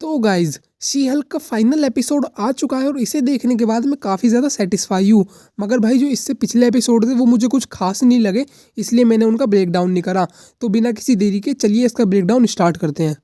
तो guys she Hulk का final episode आ चुका है और इसे देखने के बाद मैं काफ़ी ज़्यादा सेटिस्फाई हूँ। मगर भाई जो इससे पिछले एपिसोड थे वो मुझे कुछ खास नहीं लगे, इसलिए मैंने उनका ब्रेक डाउन नहीं करा। तो बिना किसी देरी के चलिए इसका ब्रेक डाउन स्टार्ट करते हैं।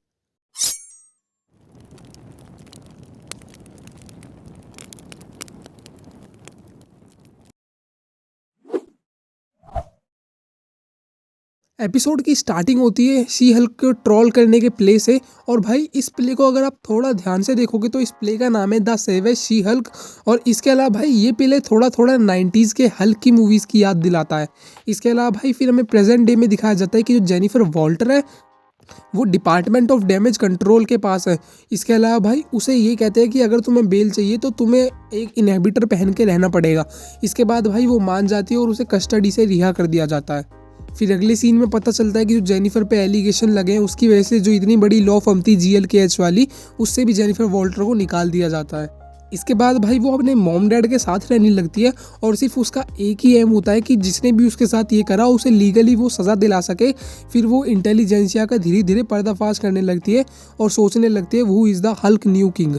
एपिसोड की स्टार्टिंग होती है शी हल्क को ट्रोल करने के प्ले से। और भाई इस प्ले को अगर आप थोड़ा ध्यान से देखोगे तो इस प्ले का नाम है द सेवेज शी हल्क। और इसके अलावा भाई ये प्ले थोड़ा थोड़ा 90s के हल्क की मूवीज़ की याद दिलाता है। इसके अलावा भाई फिर हमें प्रेजेंट डे में दिखाया जाता है कि जो जेनिफर वॉल्टर है वो डिपार्टमेंट ऑफ डैमेज कंट्रोल के पास है। इसके अलावा भाई उसे ये कहते हैं कि अगर तुम्हें बेल चाहिए तो तुम्हें एक इनहिबिटर पहन के रहना पड़ेगा। इसके बाद भाई वो मान जाती है और उसे कस्टडी से रिहा कर दिया जाता है। फिर अगले सीन में पता चलता है कि जो जेनिफर पे एलिगेशन लगे हैं उसकी वजह से जो इतनी बड़ी लॉ फर्म थी GLKH वाली, उससे भी जेनिफर वॉल्टर को निकाल दिया जाता है। इसके बाद भाई वो अपने मॉम डैड के साथ रहने लगती है और सिर्फ उसका एक ही एम होता है कि जिसने भी उसके साथ ये करा उसे लीगली वो सज़ा दिला सके। फिर वो इंटेलिजेंसिया का धीरे धीरे पर्दाफाश करने लगती है और सोचने लगती है who is the Hulk new king.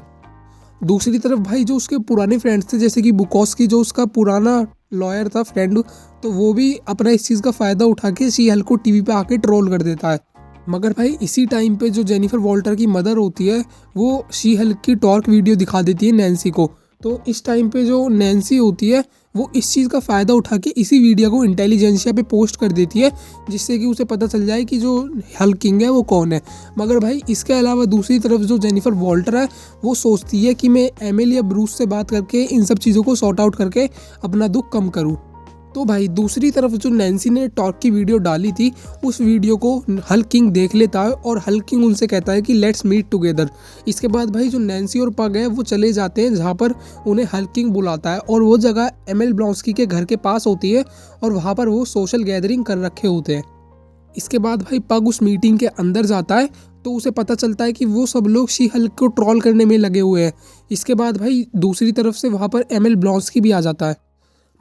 दूसरी तरफ भाई जो उसके पुराने फ्रेंड्स थे जैसे कि बुकॉस्की जो उसका पुराना लॉयर था फ्रेंड, तो वो भी अपना इस चीज़ का फ़ायदा उठा के शी हल्क को टीवी पे आके ट्रोल कर देता है। मगर भाई इसी टाइम पे जो जेनिफर वॉल्टर की मदर होती है वो शी हल्क की टॉर्क वीडियो दिखा देती है नैन्सी को। तो इस टाइम पे जो नैन्सी होती है वो इस चीज़ का फ़ायदा उठा के इसी वीडियो को इंटेलिजेंसिया पे पोस्ट कर देती है, जिससे कि उसे पता चल जाए कि जो हल्क किंग है वो कौन है। मगर भाई इसके अलावा दूसरी तरफ जो जेनिफर वॉल्टर है वो सोचती है कि मैं एमिल या ब्रूस से बात करके इन सब चीज़ों को सॉर्ट आउट करके अपना दुख कम करूँ। तो भाई दूसरी तरफ जो नैन्सी ने टॉर्क की वीडियो डाली थी उस वीडियो को हल्क किंग देख लेता है और हल्क किंग उनसे कहता है कि लेट्स मीट टुगेदर। इसके बाद भाई जो नैन्सी और पग है वो चले जाते हैं जहाँ पर उन्हें हल्क किंग बुलाता है और वो जगह एमिल ब्लॉन्स्की के घर के पास होती है और वहाँ पर वो सोशल गैदरिंग कर रखे होते हैं। इसके बाद भाई पग उस मीटिंग के अंदर जाता है तो उसे पता चलता है कि वो सब लोग शी हल्क को ट्रोल करने में लगे हुए हैं। इसके बाद भाई दूसरी तरफ से वहाँ पर एमिल ब्लॉन्स्की भी आ जाता है।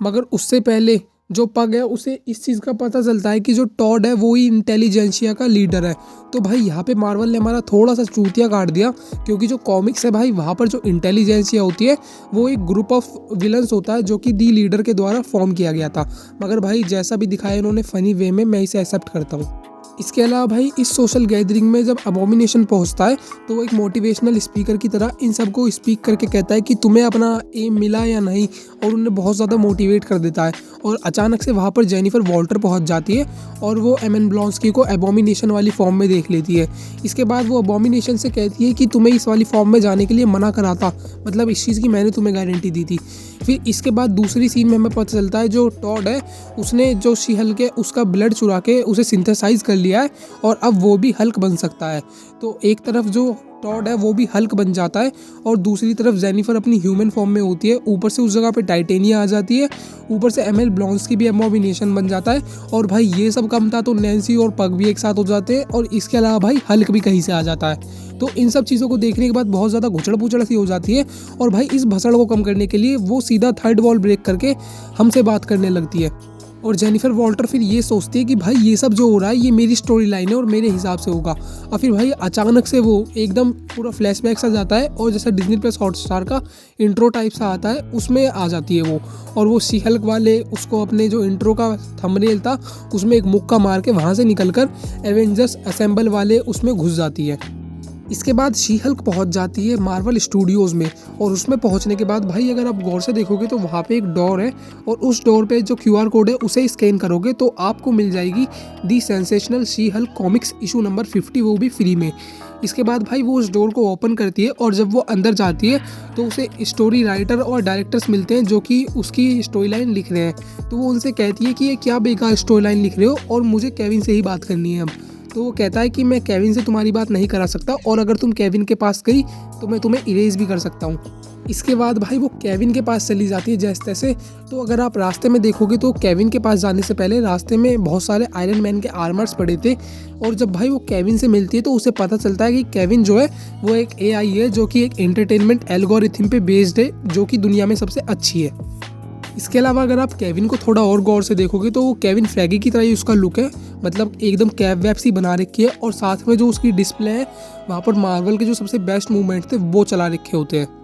मगर उससे पहले जो पग है उसे इस चीज़ का पता चलता है कि जो टॉड है वो ही इंटेलिजेंसिया का लीडर है। तो भाई यहाँ पे मार्वल ने हमारा थोड़ा सा चूतिया काट दिया, क्योंकि जो कॉमिक्स है भाई वहाँ पर जो इंटेलिजेंसिया होती है वो एक ग्रुप ऑफ विलन्स होता है जो कि दी लीडर के द्वारा फॉर्म किया गया था। मगर भाई जैसा भी दिखाया इन्होंने फ़नी वे में, मैं इसे एक्सेप्ट करता हूँ। इसके अलावा भाई इस सोशल गैदरिंग में जब अबोमिनेशन पहुंचता है तो वो एक मोटिवेशनल स्पीकर की तरह इन सबको स्पीक करके कहता है कि तुम्हें अपना एम मिला या नहीं, और उन्हें बहुत ज़्यादा मोटिवेट कर देता है। और अचानक से वहाँ पर जेनिफर वॉल्टर पहुँच जाती है और वो एमिल ब्लॉन्स्की को अबोमिनेशन वाली फॉर्म में देख लेती है। इसके बाद वो अबोमिनेशन से कहती है कि तुम्हें इस वाली फॉर्म में जाने के लिए मना करा था, मतलब इस चीज़ की मैंने तुम्हें गारंटी दी थी। फिर इसके बाद दूसरी सीन में हमें पता चलता है जो टॉड है उसने जो शी हल्क है उसका ब्लड चुरा के उसे सिंथेसाइज कर लिया है और अब वो भी हल्क बन सकता है। तो एक तरफ जो टॉड है वो भी हल्क बन जाता है और दूसरी तरफ जेनिफर अपनी ह्यूमन फॉर्म में होती है। ऊपर से उस जगह पे टाइटेनिया आ जाती है, ऊपर से एमिल ब्लॉन्स्की भी अबोमिनेशन बन जाता है। और भाई ये सब कम था तो नैन्सी और पग भी एक साथ हो जाते हैं और इसके अलावा भाई हल्क भी कहीं से आ जाता है। तो इन सब चीज़ों को देखने के बाद बहुत ज़्यादा घुचड़ पुचड़ सी हो जाती है और भाई इस भसड़ को कम करने के लिए वो सीधा थर्ड वॉल ब्रेक करके हमसे बात करने लगती है। और जेनिफर वॉल्टर फिर ये सोचती है कि भाई ये सब जो हो रहा है ये मेरी स्टोरी लाइन है और मेरे हिसाब से होगा। और फिर भाई अचानक से वो एकदम पूरा फ्लैशबैक सा जाता है और जैसा डिज्नी प्लस हॉटस्टार का इंट्रो टाइप सा आता है उसमें आ जाती है वो, और वो शी हल्क वाले उसको अपने जो इंट्रो का थंबनेल था उसमें एक मुक्का मार के वहाँ से निकलकर एवेंजर्स असेंबल वाले उसमें घुस जाती है। इसके बाद शी हल्क पहुंच जाती है मार्वल स्टूडियोज़ में, और उसमें पहुंचने के बाद भाई अगर आप गौर से देखोगे तो वहाँ पे एक डोर है और उस डोर पे जो QR कोड है उसे स्कैन करोगे तो आपको मिल जाएगी the sensational She Hulk comics issue number 50, वो भी फ्री में। इसके बाद भाई वो उस डोर को ओपन करती है और जब वो अंदर जाती है तो उसे स्टोरी राइटर और डायरेक्टर्स मिलते हैं जो कि उसकी स्टोरी लाइन लिख रहे हैं। तो वो उनसे कहती है कि ये क्या बेकार स्टोरी लाइन लिख रहे हो और मुझे केविन से ही बात करनी है अब। तो वो कहता है कि मैं केविन से तुम्हारी बात नहीं करा सकता और अगर तुम केविन के पास गई तो मैं तुम्हें इरेज भी कर सकता हूँ। इसके बाद भाई वो केविन के पास चली जाती है जैसे तैसे। तो अगर आप रास्ते में देखोगे तो केविन के पास जाने से पहले रास्ते में बहुत सारे आयरन मैन के आर्मर्स पड़े थे, और जब भाई वो केविन से मिलती है तो उसे पता चलता है कि केविन जो है वो एक AI है जो कि एक एंटरटेनमेंट एल्गोरिथम पे बेस्ड है जो कि दुनिया में सबसे अच्छी है। इसके अलावा अगर आप केविन को थोड़ा और गौर से देखोगे तो वो केविन फ्रैगी की तरह ही उसका लुक है, मतलब एकदम कैप वैप सी बना रखी है और साथ में जो उसकी डिस्प्ले है वहाँ पर मार्वल के जो सबसे बेस्ट मूवमेंट थे वो चला रखे होते हैं।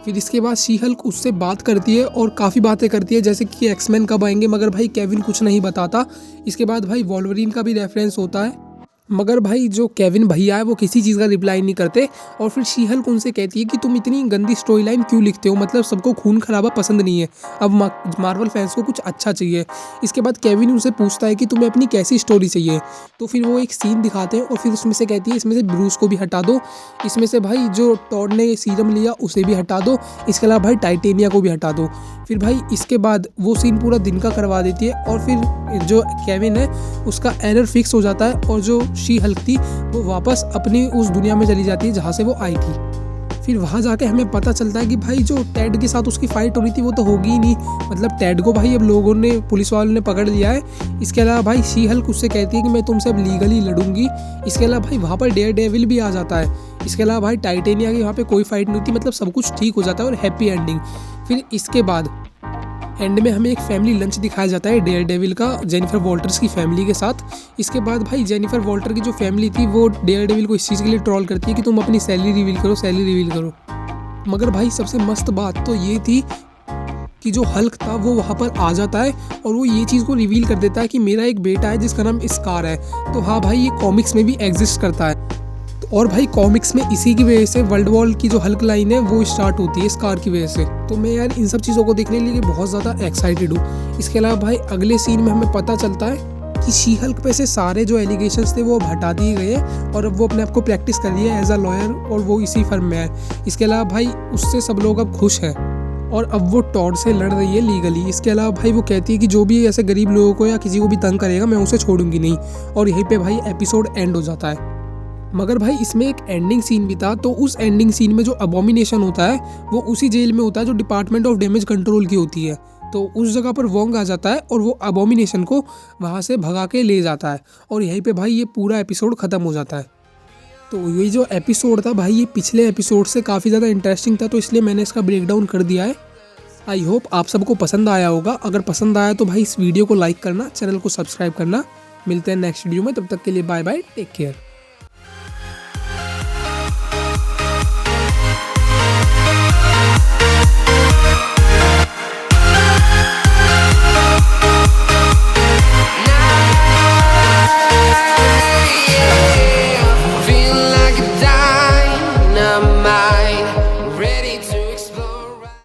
फिर इसके बाद शी हल्क उससे बात करती है और काफ़ी बातें करती है, जैसे कि एक्समैन कब आएंगे, मगर भाई केविन कुछ नहीं बताता। इसके बाद भाई वॉल्वरिन का भी रेफरेंस होता है, मगर भाई जो केविन भैया है वो किसी चीज़ का रिप्लाई नहीं करते। और फिर शी हल्क उनसे कहती है कि तुम इतनी गंदी स्टोरी लाइन क्यों लिखते हो, मतलब सबको खून खराबा पसंद नहीं है, अब मार्वल फैंस को कुछ अच्छा चाहिए। इसके बाद केविन उनसे पूछता है कि तुम्हें अपनी कैसी स्टोरी चाहिए, तो फिर वो एक सीन दिखाते हैं और फिर उसमें से कहती है इसमें से ब्रूस को भी हटा दो, इसमें से भाई जो टॉड ने सीरम लिया उसे भी हटा दो, इसके अलावा भाई टाइटेनिया को भी हटा दो। फिर भाई इसके बाद वो सीन पूरा दिन का करवा देती है और फिर जो केविन है उसका एरर फिक्स हो जाता है और जो शी हल्क थी वो वापस अपनी उस दुनिया में चली जाती है जहाँ से वो आई थी। फिर वहाँ जाके हमें पता चलता है कि भाई जो टेड के साथ उसकी फाइट हो रही थी वो तो होगी ही नहीं, मतलब टेड को भाई अब लोगों ने, पुलिस वालों ने पकड़ लिया है। इसके अलावा भाई शी हल्क उससे कहती है कि मैं तुमसे अब लीगली लड़ूंगी। इसके अलावा भाई वहाँ पर डेयर डेविल भी आ जाता है। इसके अलावा भाई टाइटेनिया की वहाँ पे कोई फाइट नहीं थी, मतलब सब कुछ ठीक हो जाता है और हैप्पी एंडिंग। फिर इसके बाद एंड में हमें एक फैमिली लंच दिखाया जाता है डेयर डेविल का जेनिफर वॉल्टर्स की फैमिली के साथ। इसके बाद भाई जेनिफर वॉल्टर की जो फैमिली थी वो डेयर डेविल को इस चीज़ के लिए ट्रोल करती है कि तुम अपनी सैलरी रिवील करो, सैलरी रिवील करो। मगर भाई सबसे मस्त बात तो ये थी कि जो हल्क था वो वहाँ पर आ जाता है और वो ये चीज़ को रिवील कर देता है कि मेरा एक बेटा है जिसका नाम स्कार है। तो हाँ भाई ये कॉमिक्स में भी एग्जिस्ट करता है। और भाई कॉमिक्स में इसी की वजह से वर्ल्ड वॉर की जो हल्क लाइन है वो स्टार्ट होती है स्कार की वजह से। तो मैं यार इन सब चीज़ों को देखने के लिए बहुत ज़्यादा एक्साइटेड हूँ। इसके अलावा भाई अगले सीन में हमें पता चलता है कि शी हल्क पे से सारे जो एलिगेशंस थे वो अब हटा दिए गए हैं और अब वो अपने आप को प्रैक्टिस कर रही है एज अ लॉयर और वो इसी फर्म में है। इसके अलावा भाई उससे सब लोग अब खुश हैं और अब वो टॉड से लड़ रही है लीगली। इसके अलावा भाई वो कहती है कि जो भी ऐसे गरीब लोगों को या किसी को भी तंग करेगा मैं उसे छोड़ूंगी नहीं, और यहीं पे भाई एपिसोड एंड हो जाता है। मगर भाई इसमें एक एंडिंग सीन भी था, तो उस एंडिंग सीन में जो अबोमिनेशन होता है वो उसी जेल में होता है जो डिपार्टमेंट ऑफ डैमेज कंट्रोल की होती है। तो उस जगह पर वोंग आ जाता है और वो अबोमिनेशन को वहाँ से भगा के ले जाता है और यहीं पे भाई ये पूरा एपिसोड ख़त्म हो जाता है। तो ये जो एपिसोड था भाई ये पिछले एपिसोड से काफ़ी ज़्यादा इंटरेस्टिंग था, तो इसलिए मैंने इसका ब्रेकडाउन कर दिया है। आई होप आप सबको पसंद आया होगा। अगर पसंद आया तो भाई इस वीडियो को लाइक करना, चैनल को सब्सक्राइब करना। मिलते हैं नेक्स्ट वीडियो में, तब तक के लिए बाय बाय, टेक केयर।